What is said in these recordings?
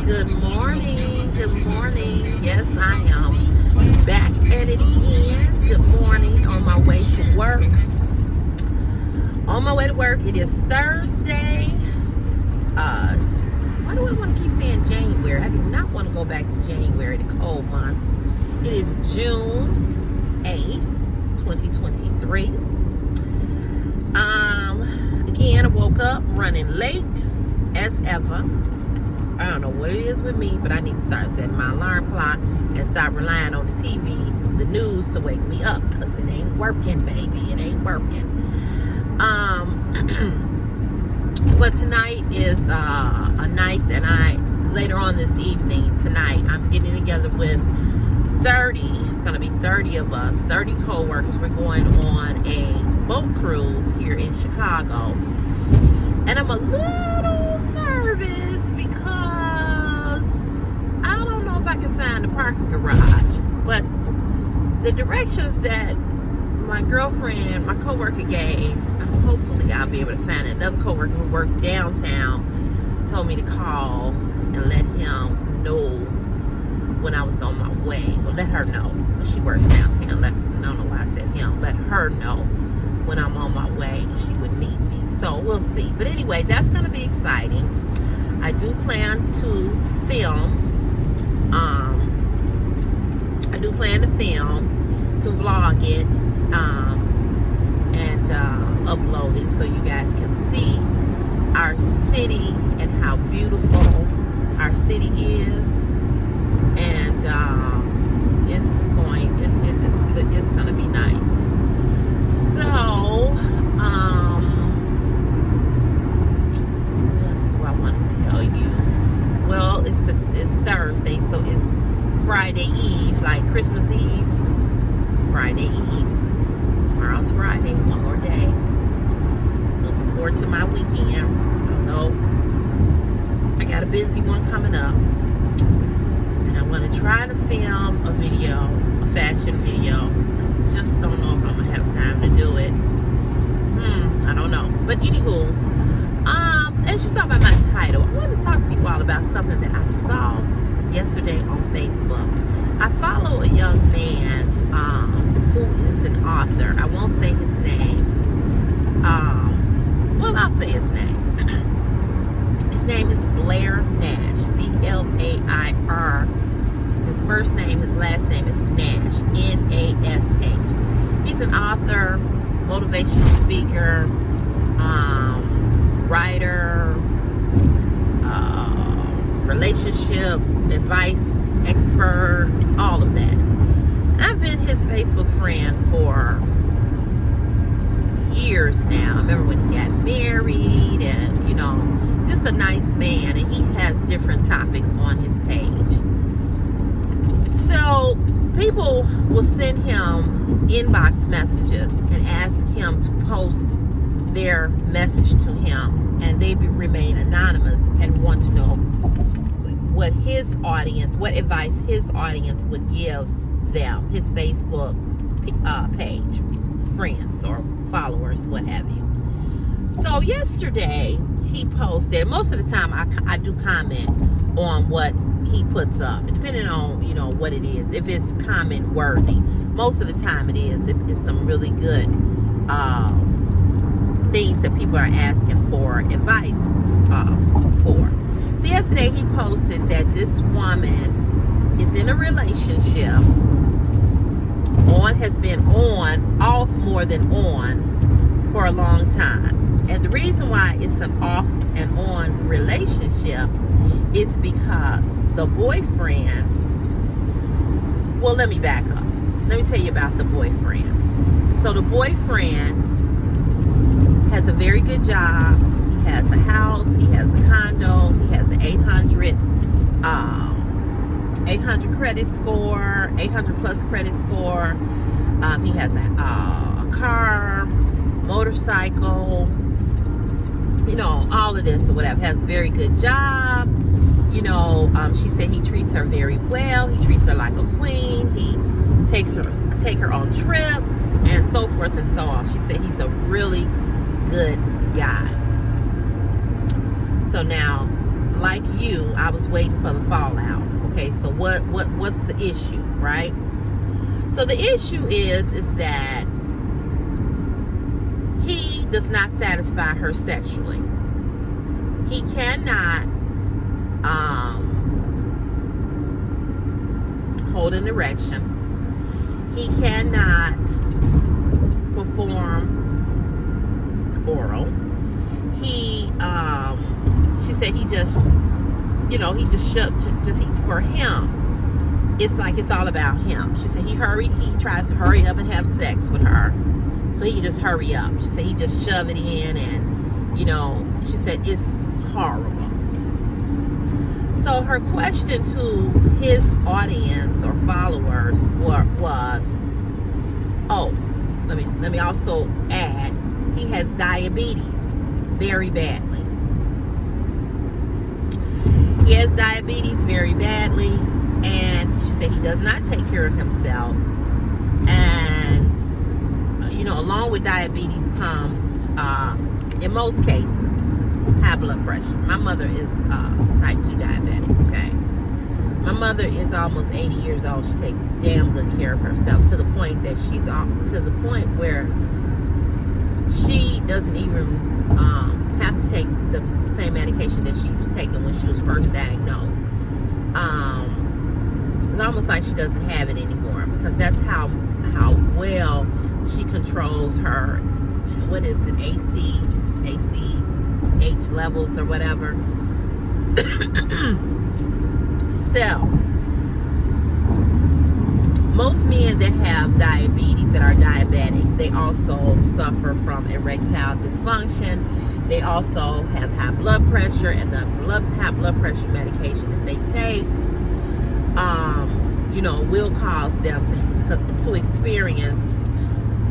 Good morning. Good morning. Yes, I am back at it again. Good morning. On my way to work. On my way to work. It is Thursday. Why do I want to keep saying January? I do not want to go back to January, the cold months. It is June 8th, 2023. Again, I woke up running late as ever. I don't know what it is with me, but I need to start setting my alarm clock and stop relying on the TV, the news to wake me up, because it ain't working, baby. It ain't working. But tonight is a night that later on this evening, tonight, I'm getting together with 30. It's going to be 30 of us, 30 co-workers. We're going on a boat cruise here in Chicago. And I'm a little nervous because I don't know if I can find a parking garage. But the directions that my girlfriend, my coworker gave, hopefully I'll be able to find it. Another coworker who worked downtown told me to call and let him know when I was on my way. Or let her know when she works downtown. I don't know why I said him. Let her know when I'm on my way and she would meet me. So we'll see. But anyway, that's going to be exciting. I do plan to film. To vlog it, and upload it so you guys can see our city and how beautiful our city is. And it's going to be nice. So, what else do I want to tell you? Well, it's Thursday, so it's Friday Eve, like Christmas Eve. It's Friday Eve. Tomorrow's Friday, one more day. Looking forward to my weekend. Although I got a busy one coming up. And I'm going to try to film a video, a fashion video. Just don't know if I'm going to have time to do it. I don't know. But anywho, as you saw by my title, I want to talk to you all about something that I saw yesterday on Facebook. I follow a young man who is an author. I won't say his name. Well, I'll say his name. His name is Blair Nash. B-L-A-I-R. His first name, his last name is Nash. N-A-S-H. He's an author, motivational speaker, writer, relationship advice expert, all of that. I've been his Facebook friend for years now. I remember when he got married, and just a nice man, and he has different topics on his page. So people will send him inbox messages and ask him to post their message to him, and they remain anonymous and want to know what advice his audience would give them, his Facebook page, friends or followers, what have you. So yesterday he posted. Most of the time I do comment on what he puts up, depending on what it is. If it's comment worthy, most of the time it is. It's some really good things that people are asking for advice for. So yesterday he posted that this woman is in a relationship, has been off more than on for a long time. And the reason why it's an off and on relationship is because the boyfriend, well, let me back up. Let me tell you about the boyfriend. So the boyfriend has a very good job. He has a house, he has a condo, he has an 800 credit score, 800 plus credit score. He has a car, motorcycle, all of this or whatever. Has a very good job. She said he treats her very well. He treats her like a queen. He take her on trips and so forth and so on. She said he's a really good guy. So now like you, I was waiting for the fallout. Okay, so what's the issue, right? So the issue is that he does not satisfy her sexually. He cannot hold an erection. He cannot perform oral. She said he just, for him, it's like it's all about him. She said he tries to hurry up and have sex with her, so he can just hurry up. She said he just shove it in, and she said it's horrible. So her question to his audience or followers was, oh, let me also add, he has diabetes very badly. He has diabetes very badly, and she said he does not take care of himself. And along with diabetes comes, in most cases, high blood pressure. My mother is type 2 diabetic, okay? My mother is almost 80 years old. She takes damn good care of herself to the point that where she doesn't even have to take the same medication that she was taking when she was first diagnosed. It's almost like she doesn't have it anymore, because that's how well she controls her, what is it, ACH levels or whatever. So most men that have diabetes, that are diabetic, they also suffer from erectile dysfunction. They also have high blood pressure, and the high blood pressure medication that they take will cause them to experience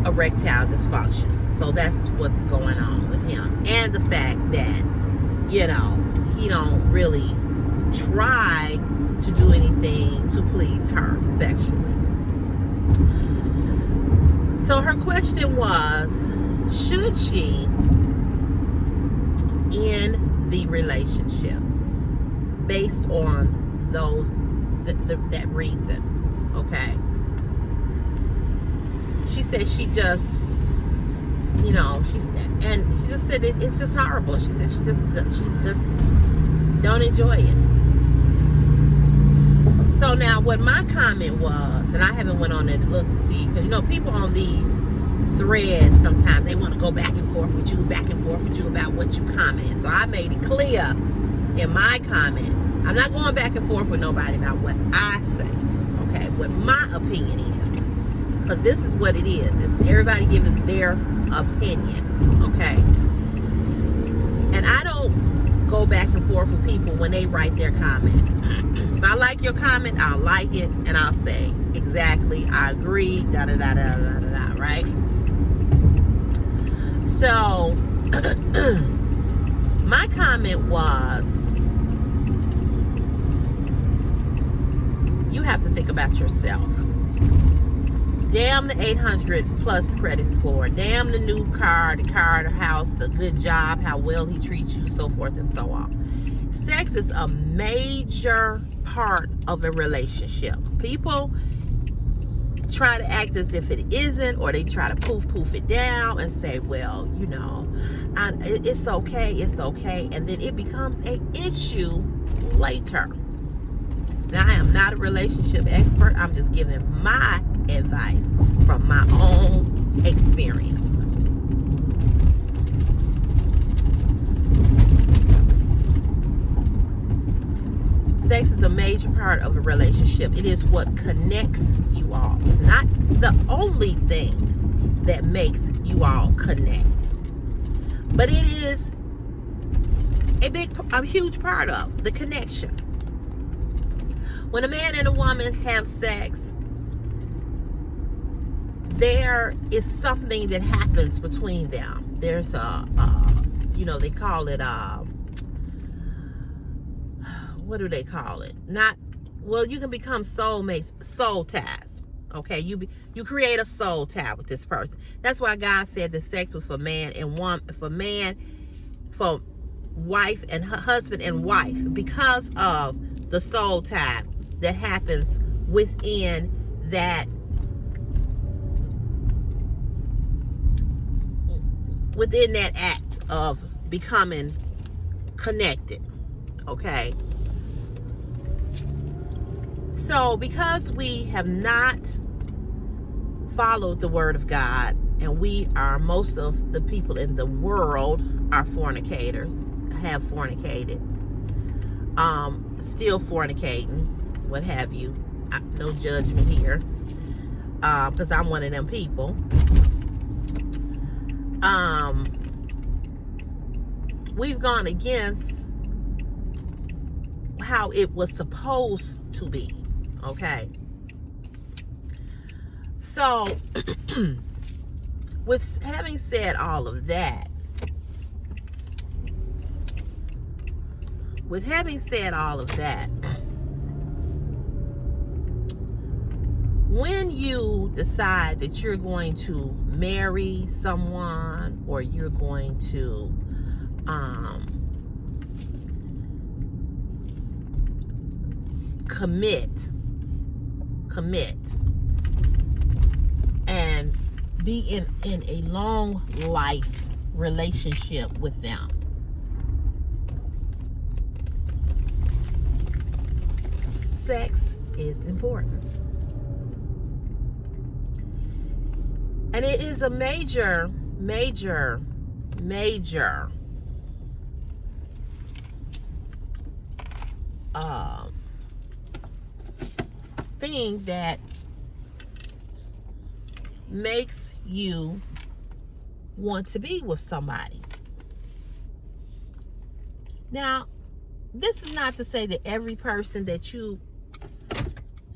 erectile dysfunction. So that's what's going on with him. And the fact that, he don't really try to do anything to please her sexually. So her question was, should she end the relationship based on that reason? Okay. She said she just, she just said it's just horrible. She said she just don't enjoy it. So now what my comment was, and I haven't went on there to look to see, because people on these threads, sometimes they want to go back and forth with you about what you comment. So I made it clear in my comment, I'm not going back and forth with nobody about what I say, okay, what my opinion is, because this is what it is. It's everybody giving their opinion, okay? And I don't go back and forth with people when they write their comment. If I like your comment, I'll like it, and I'll say, exactly, I agree, da-da-da-da-da-da-da, right? So, my comment was, you have to think about yourself. Damn the 800 plus credit score. Damn the new car, the house, the good job, how well he treats you, so forth and so on. Sex is a major part of a relationship. People try to act as if it isn't, or they try to poof it down and say, well, it's okay, and then it becomes an issue later. Now, I am not a relationship expert. I'm just giving my advice from my own experience. Sex is a major part of a relationship. It is what connects you all. It's not the only thing that makes you all connect, but it is a huge part of the connection. When a man and a woman have sex, there is something that happens between them. There's they call it, what do they call it? You can become soulmates, soul ties. Okay, you create a soul tie with this person. That's why God said that sex was for man and woman, for wife and husband and wife because of the soul tie that happens within that act of becoming connected. Okay, so because we have not followed the word of God, and most of the people in the world are fornicators, have fornicated, still fornicating, what have you. No judgment here, because I'm one of them people. We've gone against how it was supposed to be. Okay, so with having said all of that, when you decide that you're going to marry someone, or you're going to commit and be in a long life relationship with them, sex is important. And it is a major thing that makes you want to be with somebody. Now, this is not to say that every person that you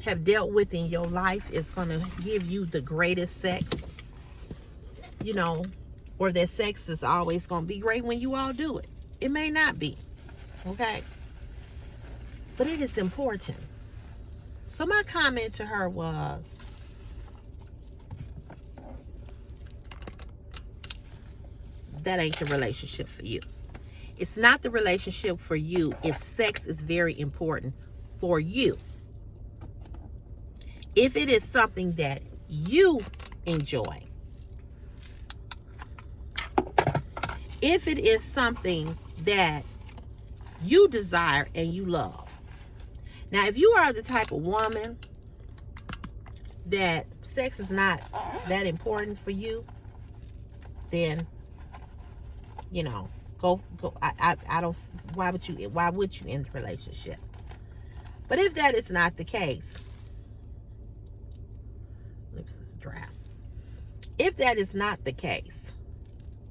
have dealt with in your life is going to give you the greatest sex, or that sex is always going to be great when you all do it. It may not be, okay? But it is important. So my comment to her was, that ain't the relationship for you. It's not the relationship for you if sex is very important for you. If it is something that you enjoy, if it is something that you desire and you love. Now, if you are the type of woman that sex is not that important for you, then, go. I don't, why would you end the relationship? But if that is not the case, lips is dry. If that is not the case,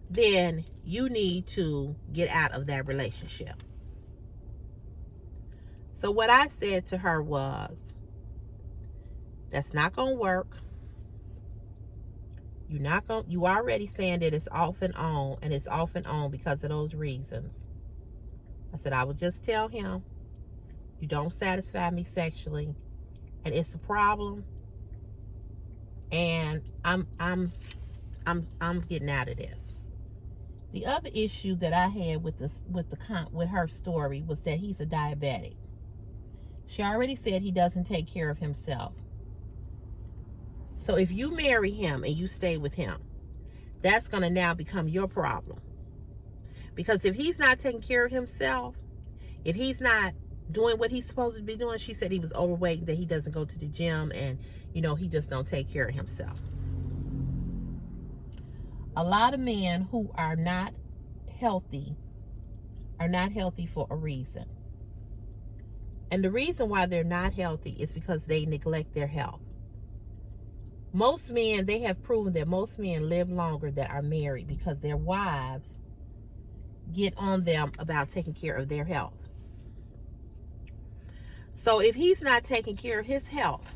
then you need to get out of that relationship. So what I said to her was, that's not going to work. You already saying that it's off and on, and it's off and on because of those reasons. I said, I would just tell him, you don't satisfy me sexually, and it's a problem, and I'm getting out of this. The other issue that I had with her story was that he's a diabetic. She already said he doesn't take care of himself. So if you marry him and you stay with him, that's going to now become your problem. Because if he's not taking care of himself, if he's not doing what he's supposed to be doing, she said he was overweight, that he doesn't go to the gym, and, he just don't take care of himself. A lot of men who are not healthy for a reason. And the reason why they're not healthy is because they neglect their health. Most men, they have proven that most men live longer that are married because their wives get on them about taking care of their health. So if he's not taking care of his health,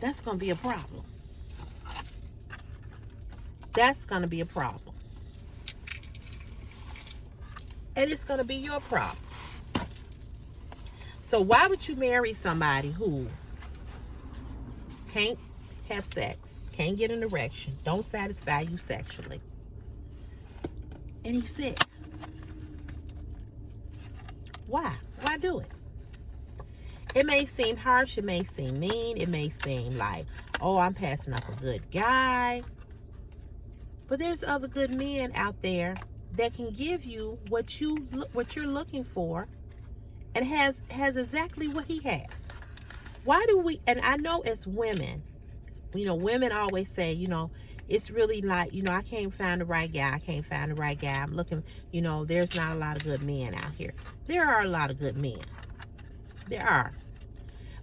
that's going to be a problem. That's going to be a problem. And it's going to be your problem. So why would you marry somebody who can't have sex, can't get an erection, don't satisfy you sexually, and he's sick. Why? Why do it? It may seem harsh. It may seem mean. It may seem like, oh, I'm passing up a good guy. But there's other good men out there that can give you what you're looking for, and has exactly what he has. Why do we? And I know as women, women always say, it's really like, I can't find the right guy. I can't find the right guy. I'm looking, there's not a lot of good men out here. There are a lot of good men. There are.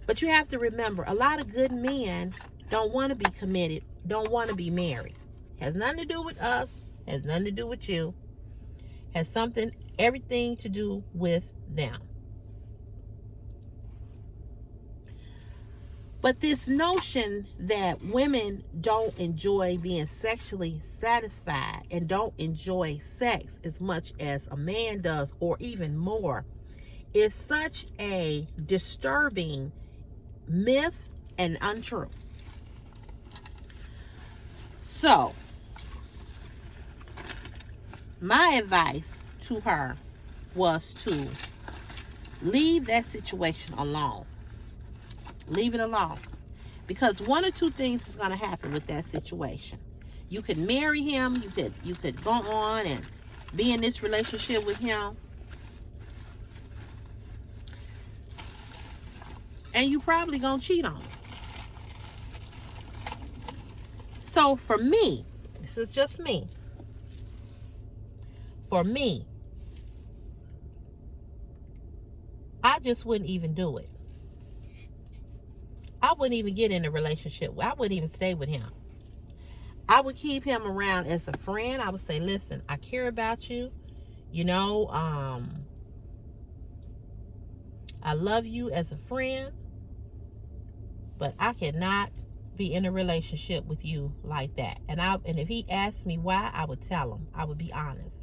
But you have to remember, a lot of good men don't want to be committed, don't want to be married. Has nothing to do with us, has nothing to do with you. Has everything to do with them. But this notion that women don't enjoy being sexually satisfied and don't enjoy sex as much as a man does, or even more, is such a disturbing myth and untrue. So, my advice to her was to leave that situation alone. Leave it alone. Because one or two things is going to happen with that situation. You could marry him. You could go on and be in this relationship with him. And you probably going to cheat on him. So for me, this is just me. For me, I just wouldn't even do it. I wouldn't even get in a relationship. I wouldn't even stay with him. I would keep him around as a friend. I would say, listen, I care about you. I love you as a friend. But I cannot be in a relationship with you like that. And if he asked me why, I would tell him. I would be honest.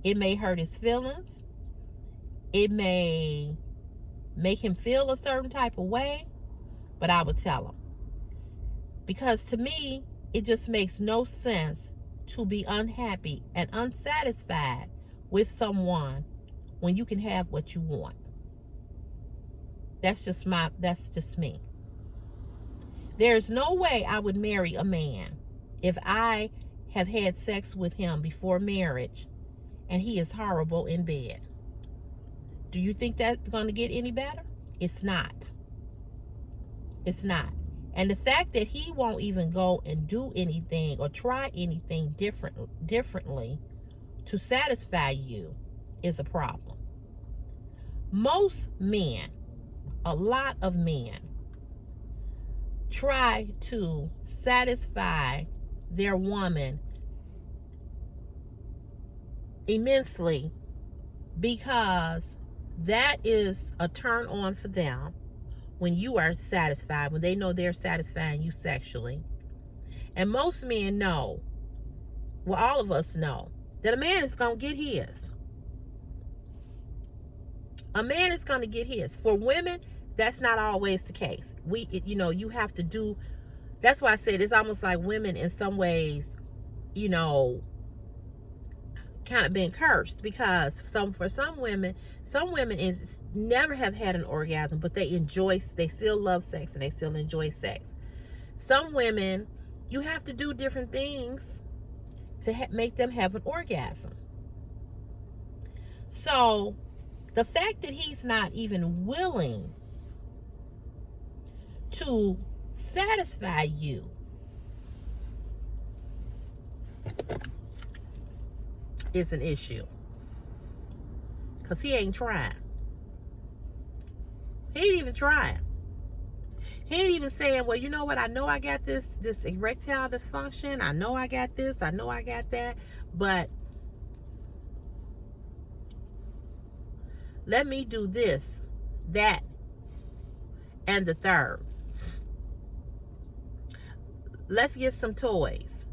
It may hurt his feelings. It may make him feel a certain type of way. But I would tell him. Because to me, it just makes no sense to be unhappy and unsatisfied with someone when you can have what you want. That's just me. There's no way I would marry a man if I have had sex with him before marriage and he is horrible in bed. Do you think that's going to get any better? It's not. It's not. And the fact that he won't even go and do anything or try anything differently to satisfy you is a problem. Most men, a lot of men, try to satisfy their woman immensely because that is a turn on for them. When you are satisfied, when they know they're satisfying you sexually. And most men know, well, all of us know, that a man is going to get his. A man is going to get his. For women, that's not always the case. You have to do, that's why I said it's almost like women in some ways, kind of been cursed, because for some women never have had an orgasm, but they still love sex and they still enjoy sex. Some women, you have to do different things to make them have an orgasm. So the fact that he's not even willing to satisfy you is an issue. Because he ain't trying. He ain't even trying. He ain't even saying, well, you know what? I know I got this erectile dysfunction. I know I got this. I know I got that. But let me do this, that, and the third. Let's get some toys.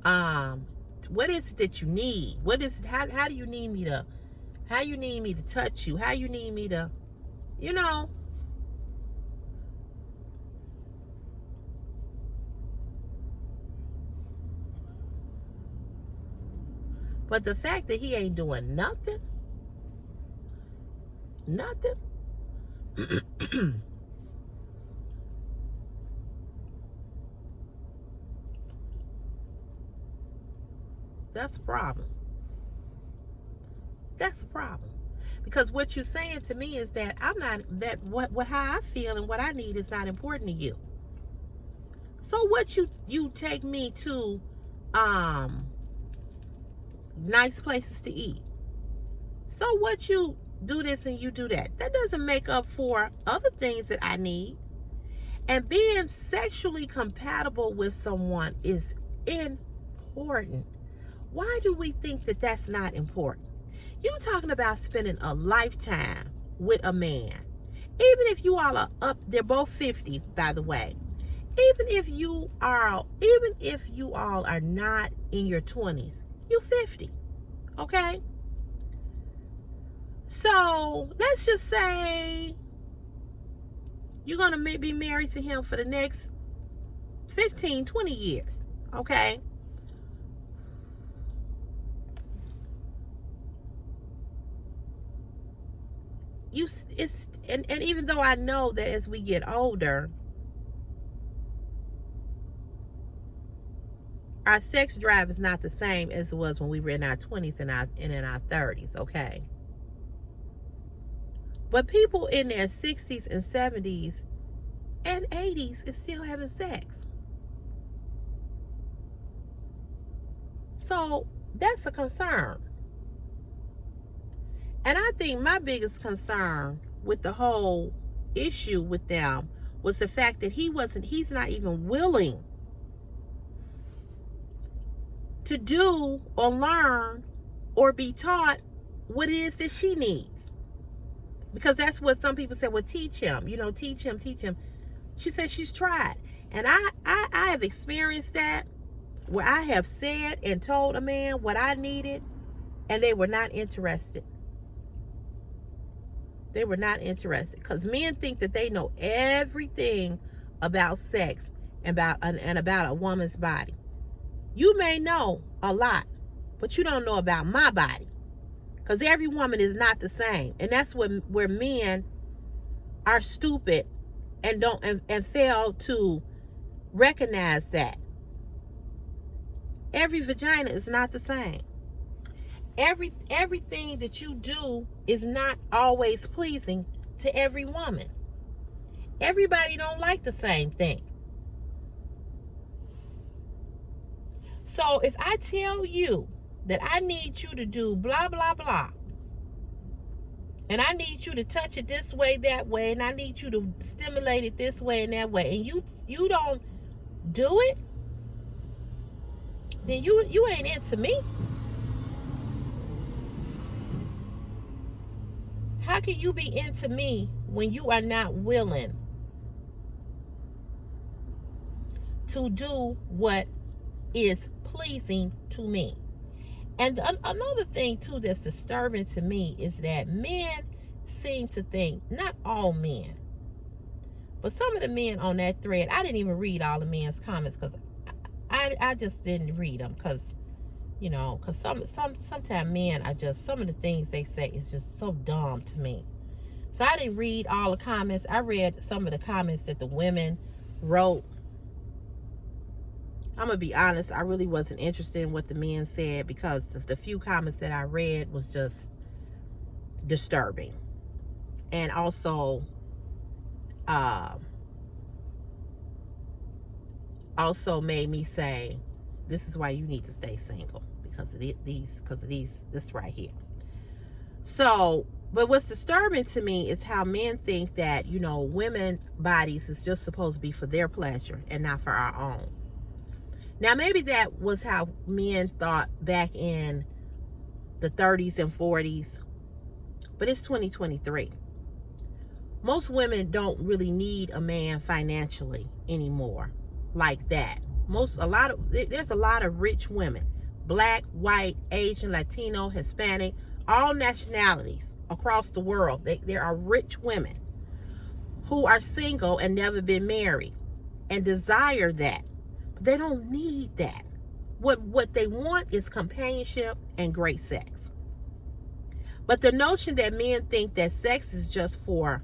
What is it that you need? What is it? How do you need me to? How you need me to touch you? How you need me to? But the fact that he ain't doing nothing, that's a problem. That's a problem. Because what you're saying to me is that I'm not, that what how I feel and what I need is not important to you. So what you take me to nice places to eat. So what you do this and you do that. That doesn't make up for other things that I need. And being sexually compatible with someone is important. Why do we think that that's not important? You talking about spending a lifetime with a man. Even if you all are up, they're both 50, by the way. Even if you all are not in your 20s, you're 50. Okay? So let's just say you're going to be married to him for the next 15, 20 years. Okay? And even though I know that as we get older, our sex drive is not the same as it was when we were in our 20s and in our 30s, okay? But people in their 60s and 70s and 80s is still having sex. So that's a concern. And I think my biggest concern with the whole issue with them was the fact that he's not even willing to do or learn or be taught what it is that she needs. Because that's what some people say, well, teach him, teach him. She said she's tried. And I have experienced that, where I have said and told a man what I needed, and they were not interested. They were not interested. Because men think that they know everything about sex and about a woman's body. You may know a lot, but you don't know about my body. Because every woman is not the same. And that's where men are stupid and fail to recognize that. Every vagina is not the same. Everything that you do is not always pleasing to every woman. Everybody don't like the same thing. So if I tell you that I need you to do blah, blah, blah, and I need you to touch it this way, that way, and I need you to stimulate it this way and that way, and you don't do it, then you ain't into me. How can you be into me when you are not willing to do what is pleasing to me? And another thing too that's disturbing to me is that men seem to think, not all men, but some of the men on that thread, I didn't even read all the men's comments because I just didn't read them because sometimes men are just, some of the things they say is just so dumb to me. So I didn't read all the comments. I read some of the comments that the women wrote. I'm going to be honest, I really wasn't interested in what the men said because the few comments that I read was just disturbing. And also made me say, this is why you need to stay single because of this right here. So, but what's disturbing to me is how men think that, women bodies is just supposed to be for their pleasure and not for our own. Now, maybe that was how men thought back in the 30s and 40s, but it's 2023. Most women don't really need a man financially anymore like that. There's a lot of rich women, black, white, Asian, Latino, Hispanic, all nationalities across the world. There are rich women who are single and never been married and desire that. They don't need that. What they want is companionship and great sex. But the notion that men think that sex is just for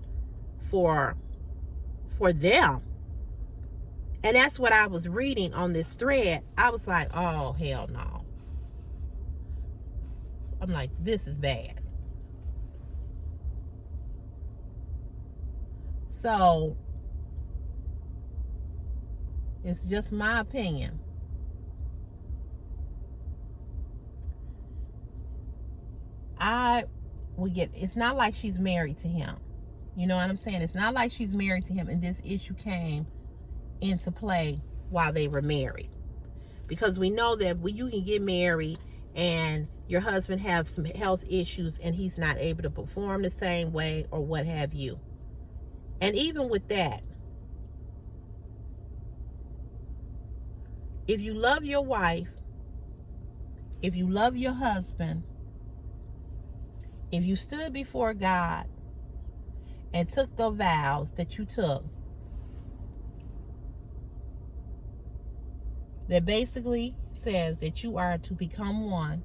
them, and that's what I was reading on this thread. I was like, oh, hell no. I'm like, this is bad. So, it's just my opinion. It's not like she's married to him. You know what I'm saying? It's not like she's married to him and this issue came into play while they were married. Because we know that when you can get married and your husband has some health issues and he's not able to perform the same way or what have you. And even with that, if you love your wife, if you love your husband, if you stood before God and took the vows that you took, that basically says that you are to become one,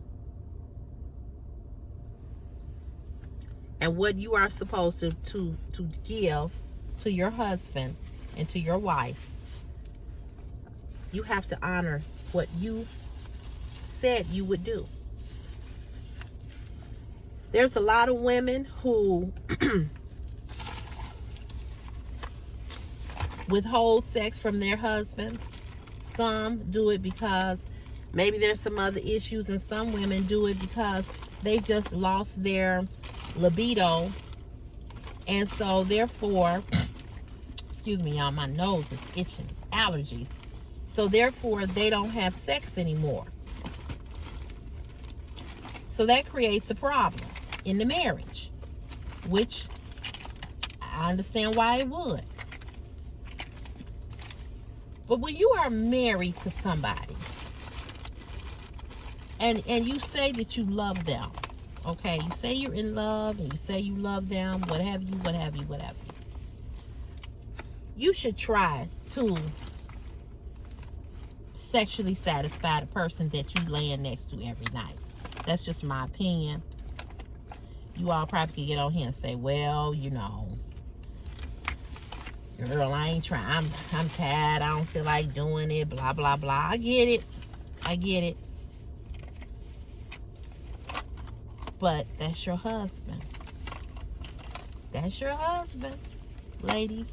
and what you are supposed to give to your husband and to your wife, you have to honor what you said you would do. There's a lot of women who withhold sex from their husbands. Some do it because maybe there's some other issues, and some women do it because they've just lost their libido, and so therefore, excuse me, y'all, my nose is itching, allergies. So therefore, they don't have sex anymore. So that creates a problem in the marriage, which I understand why it would. But when you are married to somebody and you say that you love them, okay, you say you're in love and you say you love them, what have you, you should try to sexually satisfy the person that you laying next to every night. That's just my opinion. You all probably could get on here and say, well, you know, girl, I ain't trying. I'm tired. I don't feel like doing it. Blah, blah, blah. I get it. But that's your husband. That's your husband. Ladies,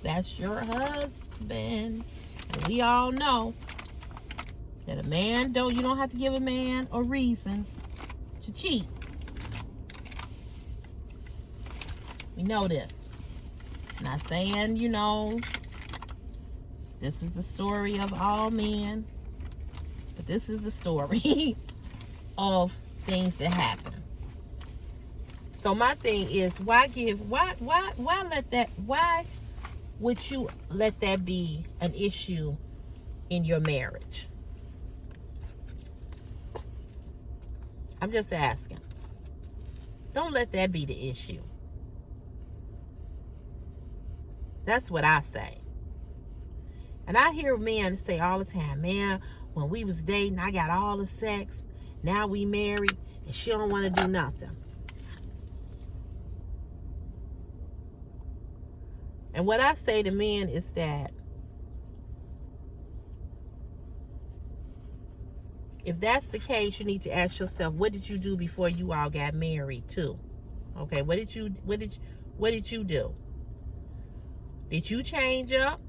that's your husband. And we all know that a man you don't have to give a man a reason to cheat. We know this. Not saying, you know, this is the story of all men, but this is the story of things that happen. So my thing is, why would you let that be an issue in your marriage? I'm just asking. Don't let that be the issue. That's what I say. And I hear men say all the time, man, when we was dating, I got all the sex. Now we married and she don't want to do nothing. And what I say to men is that if that's the case, you need to ask yourself, what did you do before you all got married too? Okay, what did you do? Did you change up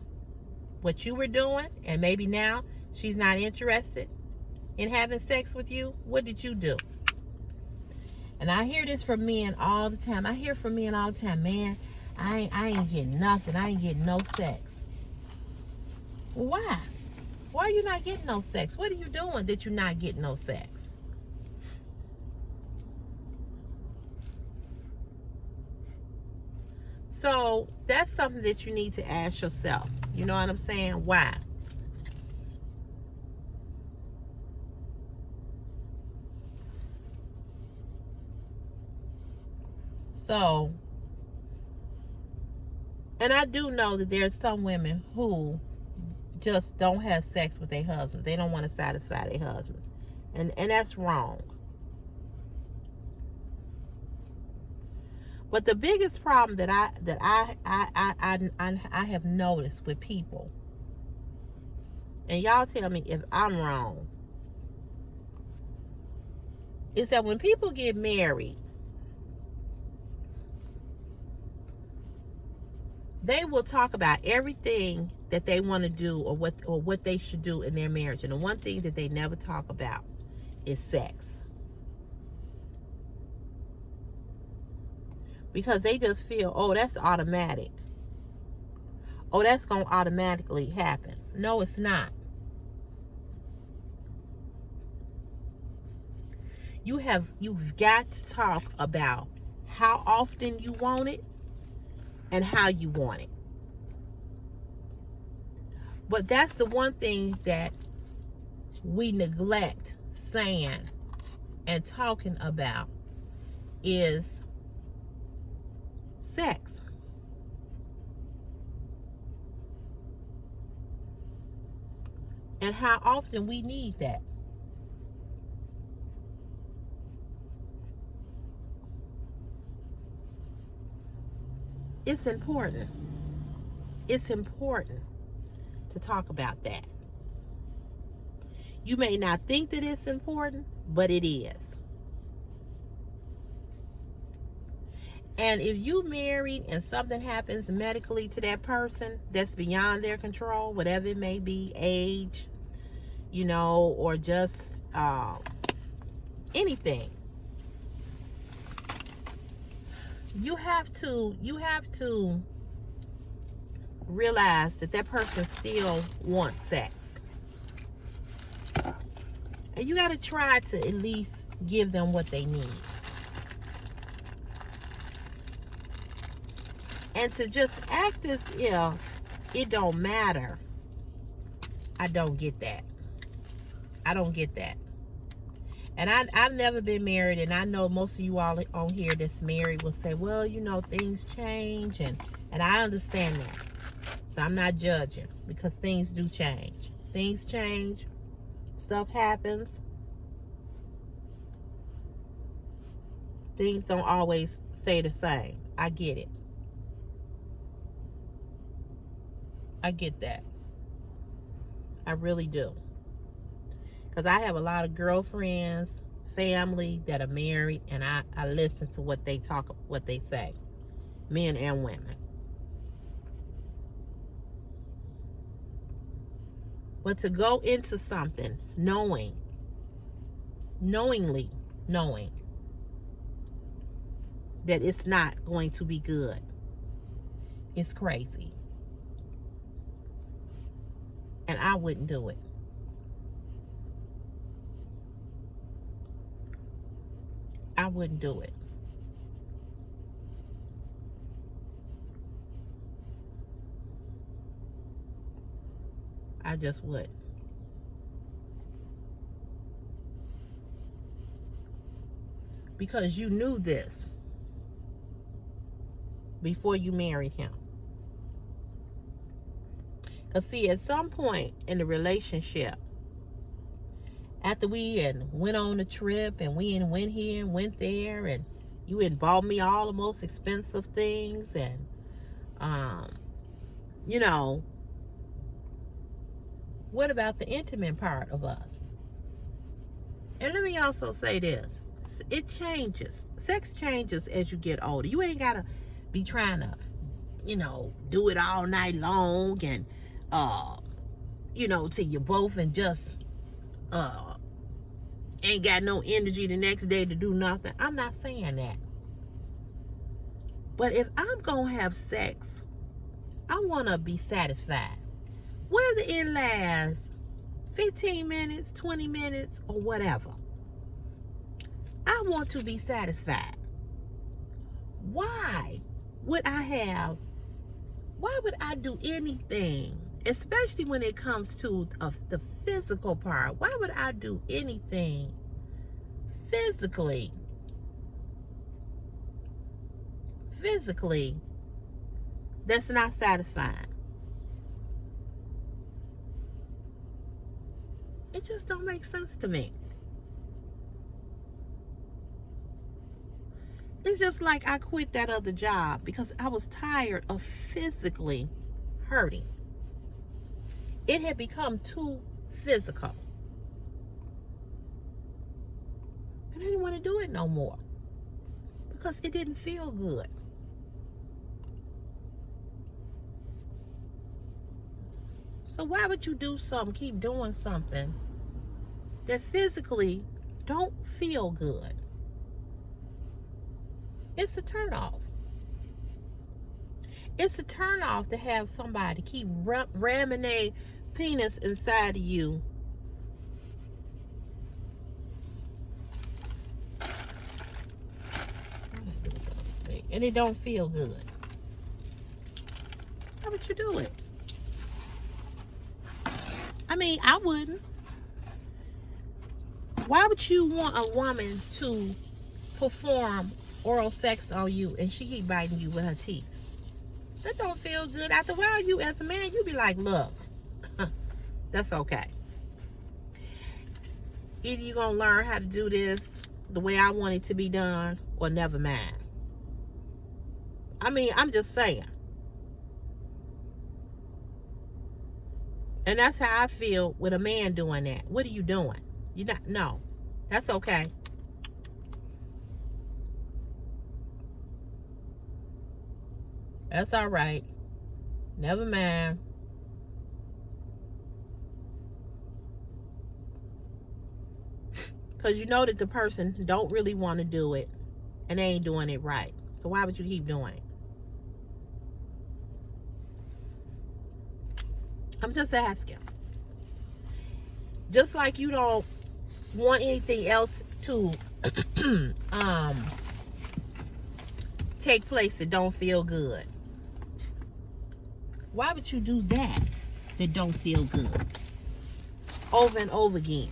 what you were doing and maybe now she's not interested in having sex with you? What did you do? And I hear this from men all the time. Man, I ain't getting nothing. I ain't getting no sex. Well, why? Why are you not getting no sex? What are you doing that you're not getting no sex? So that's something that you need to ask yourself. You know what I'm saying? Why? So, and I do know that there's some women who just don't have sex with their husbands. They don't want to satisfy their husbands. And that's wrong. But the biggest problem that I have noticed with people, and y'all tell me if I'm wrong, is that when people get married, they will talk about everything that they want to do or what they should do in their marriage. And the one thing that they never talk about is sex. Because they just feel, oh, that's automatic. Oh, that's going to automatically happen. No, it's not. You've got to talk about how often you want it and how you want it. But that's the one thing that we neglect saying and talking about is sex. And how often we need that. It's important. It's important to talk about that. You may not think that it's important, but it is. And if you married and something happens medically to that person that's beyond their control, whatever it may be, age, or just anything, you have to realize that person still wants sex. And you got to try to at least give them what they need. And to just act as if it don't matter, I don't get that. I don't get that. And I've never been married, and I know most of you all on here that's married will say, well, things change, and I understand that. So I'm not judging, because things do change. Things change. Stuff happens. Things don't always stay the same. I get it. I get that. I really do. Because I have a lot of girlfriends, family that are married, and I listen to what they say, men and women. But to go into something knowingly knowing that it's not going to be good, it's crazy. And I wouldn't do it. I wouldn't do it. I just would. Because you knew this before you married him. Because see, at some point in the relationship, after we went on a trip and we went here and went there, and you bought me all the most expensive things, and what about the intimate part of us? And let me also say this. It changes. Sex changes as you get older. You ain't got to be trying to, do it all night long and, till you both and just ain't got no energy the next day to do nothing. I'm not saying that. But if I'm going to have sex, I want to be satisfied. Whether it lasts 15 minutes, 20 minutes, or whatever. I want to be satisfied. Why would I do anything, especially when it comes to the physical part? Why would I do anything physically that's not satisfying? just don't make sense to me. It's just like I quit that other job because I was tired of physically hurting. It had become too physical. And I didn't want to do it no more because it didn't feel good. So why would you do something, keep doing something that physically don't feel good? It's a turnoff. It's a turnoff to have somebody keep ramming a penis inside of you. And it don't feel good. Why would you do it? I mean, I wouldn't. Why would you want a woman to perform oral sex on you and she keep biting you with her teeth? That don't feel good. After a while, you as a man, you be like, look, that's okay. Either you're going to learn how to do this the way I want it to be done or never mind. I mean, I'm just saying. And that's how I feel with a man doing that. What are you doing? You're not, no. That's okay. That's all right. Never mind. Because you know that the person don't really want to do it and they ain't doing it right. So why would you keep doing it? I'm just asking. Just like you don't want anything else to take place that don't feel good. Why would you do that don't feel good over and over again?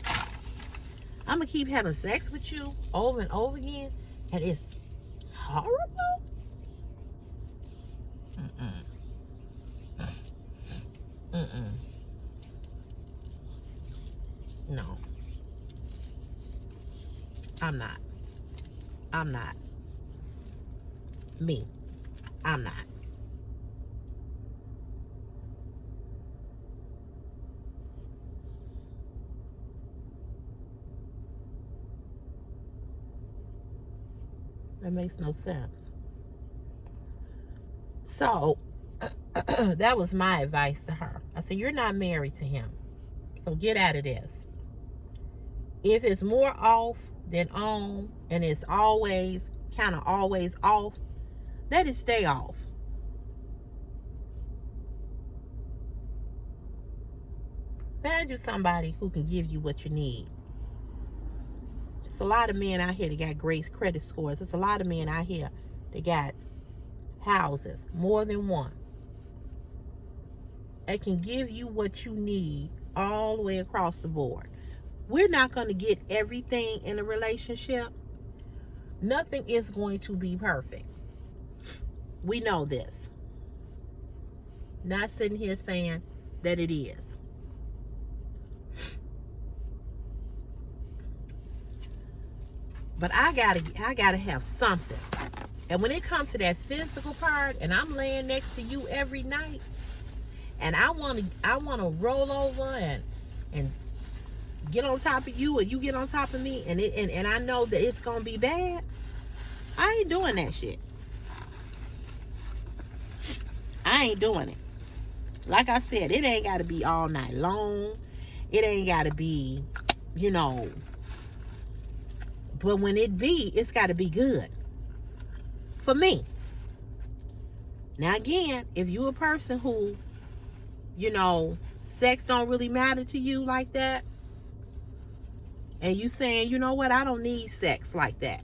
I'm gonna keep having sex with you over and over again, and it's horrible. No, I'm not. Me, I'm not. That makes no sense. So that was my advice to her. I said, you're not married to him, so get out of this. If it's more off than on, and it's always kind of always off, let it stay off. Find you somebody who can give you what you need. There's a lot of men out here that got great credit scores. There's a lot of men out here that got houses, more than one. They can give you what you need all the way across the board. We're not going to get everything in a relationship. Nothing is going to be perfect. We know this. Not sitting here saying that it is. But I gotta have something. And when it comes to that physical part, and I'm laying next to you every night, and I wanna roll over and get on top of you, or you get on top of me, and I know that it's gonna be bad, I ain't doing that shit. I ain't doing it. Like I said, it ain't gotta be all night long. It ain't gotta be, but when it be, it's gotta be good. For me. Now again, if you a person who, sex don't really matter to you like that, and you saying, you know what, I don't need sex like that.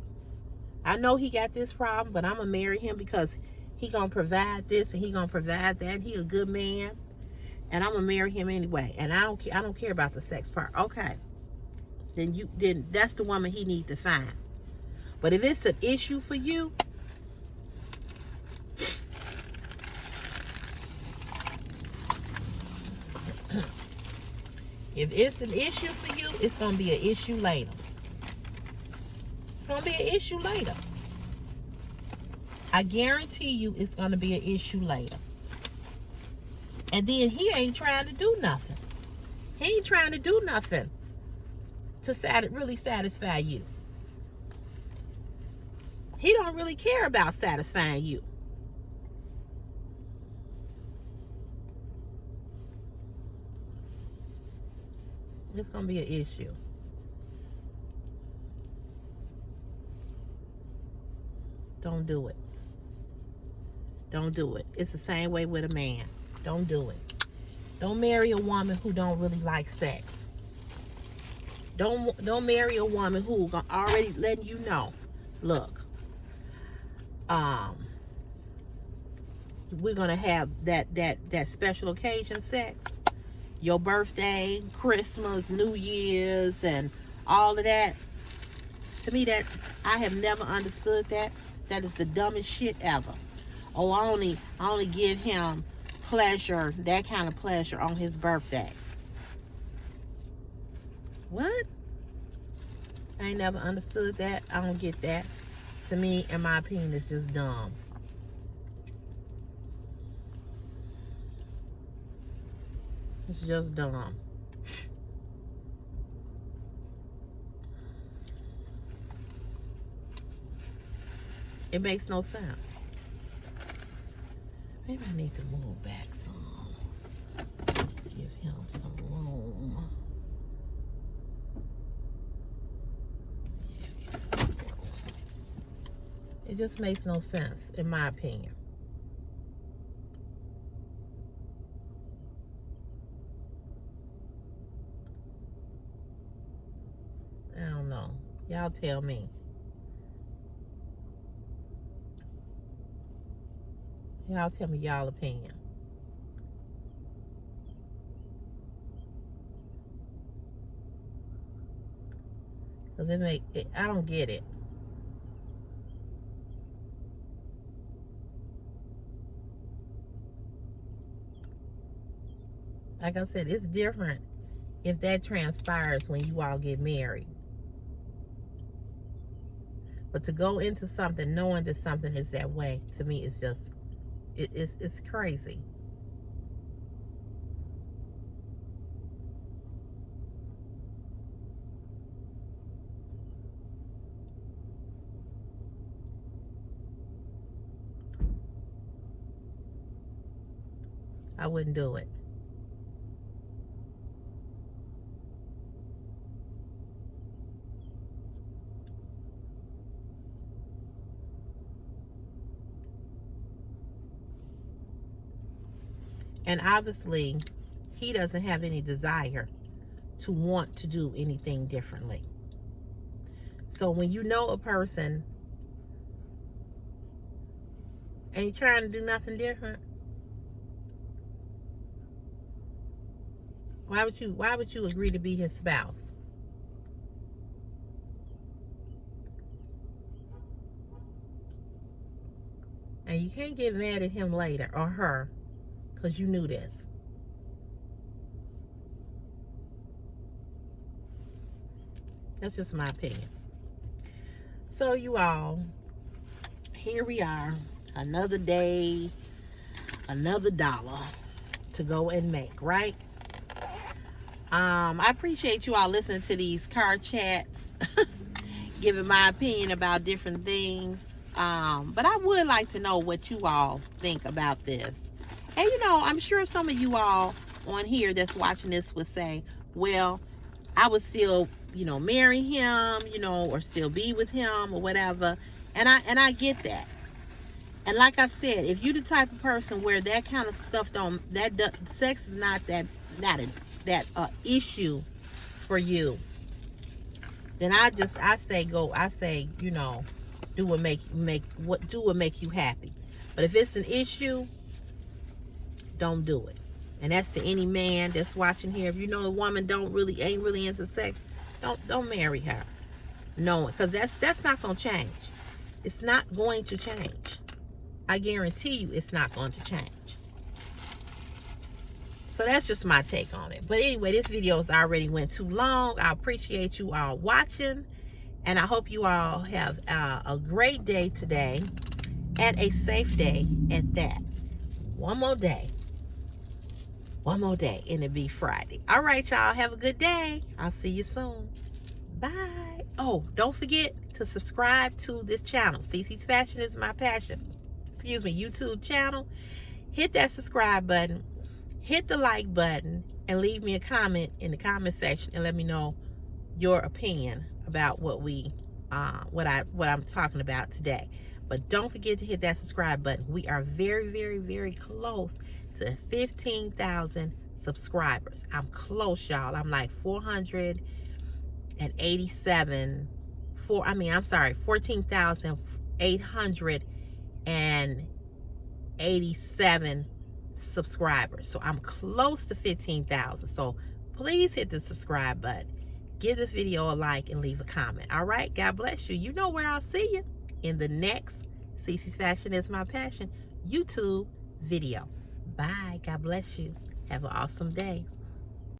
I know he got this problem, but I'm gonna marry him because he gonna provide this and he gonna provide that. He a good man, and I'm gonna marry him anyway. And I don't care about the sex part. Okay, then that's the woman he need to find. But if it's an issue for you, If it's an issue for you, it's going to be an issue later. It's going to be an issue later. I guarantee you it's going to be an issue later. And then he ain't trying to do nothing. He ain't trying to do nothing to really satisfy you. He don't really care about satisfying you. It's going to be an issue. Don't do it. Don't do it. It's the same way with a man. Don't do it. Don't marry a woman who don't really like sex. Don't marry a woman who already letting you know, look, we're gonna have that special occasion sex, your birthday, Christmas, New Year's, and all of that. To me, that I have never understood that. That is the dumbest shit ever. Oh, I only give him pleasure, that kind of pleasure on his birthday. What? I ain't never understood that. I don't get that. To me, in my opinion, it's just dumb. It's just dumb. It makes no sense. Maybe I need to move back some. Give him some room. It just makes no sense, in my opinion. I don't know. Y'all tell me. Y'all tell me y'all opinion. Cause I don't get it. Like I said, it's different if that transpires when you all get married. But to go into something knowing that something is that way, to me, it's just, it's crazy. I wouldn't do it. And obviously, he doesn't have any desire to want to do anything differently. So when you know a person and he's trying to do nothing different, why would you agree to be his spouse? And you can't get mad at him later, or her, because you knew this. That's just my opinion. So you all, here we are, another day, another dollar to go and make, right? I appreciate you all listening to these car chats, giving my opinion about different things. But I would like to know what you all think about this. And you know, I'm sure some of you all on here that's watching this would say, well, I would still, you know, marry him, you know, or still be with him or whatever. And I get that. And like I said, if you're the type of person where that kind of stuff sex is not that issue for you, then I say, you know, do what make you happy. But if it's an issue, don't do it. And that's to any man that's watching here. If you know a woman ain't really into sex, don't marry her. No, because that's not gonna change. It's not going to change. I guarantee you it's not going to change. So that's just my take on it. But anyway, this video has already went too long. I appreciate you all watching. And I hope you all have a great day today. And a safe day at that. One more day. One more day. And it'll be Friday. All right, y'all. Have a good day. I'll see you soon. Bye. Oh, don't forget to subscribe to this channel. CeCe's Fashion is my passion. Excuse me, YouTube channel. Hit that subscribe button. Hit the like button. And leave me a comment in the comment section. And let me know your opinion about what I'm talking about today. But don't forget to hit that subscribe button. We are very, very, very close to 15,000 subscribers. I'm close, y'all. I'm like 14,887 subscribers. So I'm close to 15,000. So please hit the subscribe button. Give this video a like and leave a comment. All right? God bless you. You know where I'll see you in the next CeCe's Fashion is My Passion YouTube video. Bye. God bless you. Have an awesome day.